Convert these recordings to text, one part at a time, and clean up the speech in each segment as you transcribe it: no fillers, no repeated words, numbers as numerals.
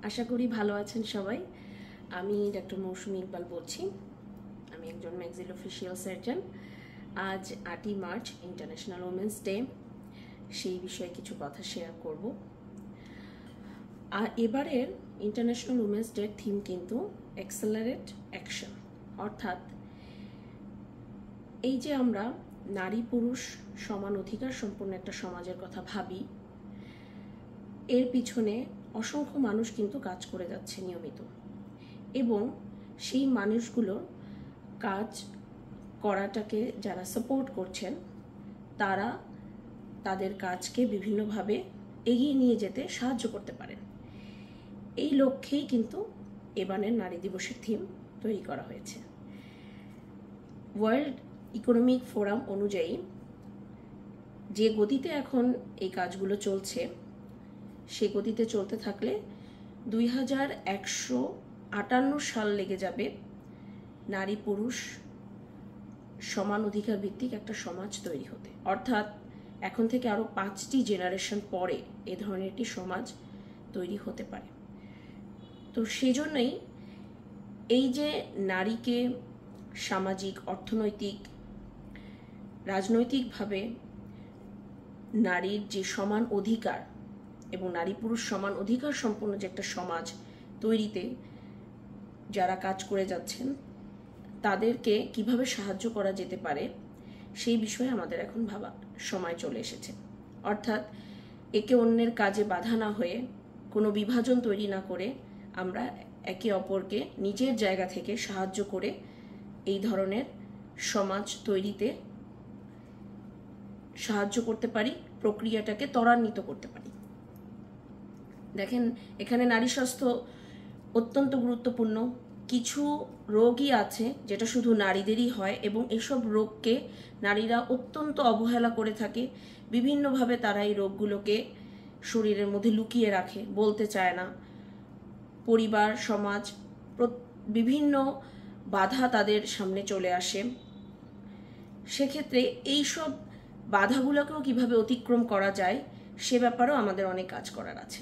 আশা করি ভালো আছেন সবাই। আমি ডক্টর মৌসুমী ইকবাল বলছি। আমি একজন ম্যাক্সিলোফেশিয়াল সার্জন। আজ 8ই মার্চ ইন্টারন্যাশনাল ওমেন্স ডে, সেই বিষয়ে কিছু কথা শেয়ার করব। আর এবারের ইন্টারন্যাশনাল ওমেন্স ডের থিম কিন্তু অ্যাক্সেলারেট অ্যাকশন, অর্থাৎ এই যে আমরা নারী পুরুষ সমান অধিকার সম্পন্ন একটা সমাজের কথা ভাবি, এর পিছনে অসংখ্য মানুষ কিন্তু কাজ করে যাচ্ছে নিয়মিত, এবং সেই মানুষগুলোর কাজ করাটাকে যারা সাপোর্ট করছেন তারা তাদের কাজকে বিভিন্নভাবে এগিয়ে নিয়ে যেতে সাহায্য করতে পারেন। এই লক্ষ্যেই কিন্তু এবারের নারী দিবসের থিম তৈরি করা হয়েছে। ওয়ার্ল্ড ইকোনমিক ফোরাম অনুযায়ী যে গতিতে এখন এই কাজগুলো চলছে, সে গতিতে চলতে থাকলে 2158 সাল লেগে যাবে নারী পুরুষ সমান অধিকার ভিত্তিক একটা সমাজ তৈরি হতে। অর্থাৎ এখন থেকে আরো 5টি জেনারেশন পরে এ ধরনের একটি সমাজ তৈরি হতে পারে। তো সেজন্যই এই যে নারীকে সামাজিক, অর্থনৈতিক, রাজনৈতিকভাবে নারীর যে সমান অধিকার এবং নারী পুরুষ সমান অধিকার সম্পন্ন যে একটা সমাজ তৈরিতে যারা কাজ করে যাচ্ছেন তাদেরকে কিভাবে সাহায্য করা যেতে পারে সেই বিষয়ে আমাদের এখন ভাবা সময় চলে এসেছে। অর্থাৎ একে অন্যের কাজে বাধা না হয়ে, কোনো বিভাজন তৈরি না করে আমরা একে অপরকে নিজের জায়গা থেকে সাহায্য করে এই ধরনের সমাজ তৈরিতে সাহায্য করতে পারি, প্রক্রিয়াটাকে ত্বরান্বিত করতে পারি। দেখেন, এখানে নারী স্বাস্থ্য অত্যন্ত গুরুত্বপূর্ণ। কিছু রোগই আছে যেটা শুধু নারীদেরই হয়, এবং এসব রোগকে নারীরা অত্যন্ত অবহেলা করে থাকে। বিভিন্নভাবে তারা এই রোগগুলোকে শরীরের মধ্যে লুকিয়ে রাখে, বলতে চায় না। পরিবার, সমাজ, বিভিন্ন বাধা তাদের সামনে চলে আসে। সেক্ষেত্রে এইসব বাধাগুলোকেও কিভাবে অতিক্রম করা যায় সে ব্যাপারেও আমাদের অনেক কাজ করার আছে।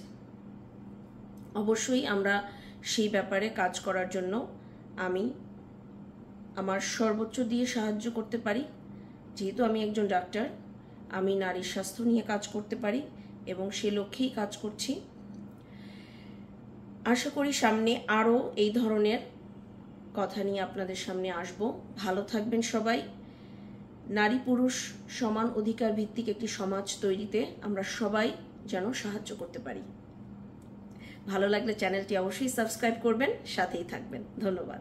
অবশ্যই আমরা সেই ব্যাপারে কাজ করার জন্য আমি আমার সর্বোচ্চ দিয়ে সাহায্য করতে পারি। যেহেতু আমি একজন ডাক্তার, আমি নারীর স্বাস্থ্য নিয়ে কাজ করতে পারি এবং সে লক্ষ্যেই কাজ করছি। আশা করি সামনে আরও এই ধরনের কথা নিয়ে আপনাদের সামনে আসব। ভালো থাকবেন সবাই। নারী পুরুষ সমান অধিকার ভিত্তিক একটি সমাজ তৈরিতে আমরা সবাই যেন সাহায্য করতে পারি। ভালো লাগলে চ্যানেলটি অবশ্যই সাবস্ক্রাইব করবেন, সাথেই থাকবেন। ধন্যবাদ।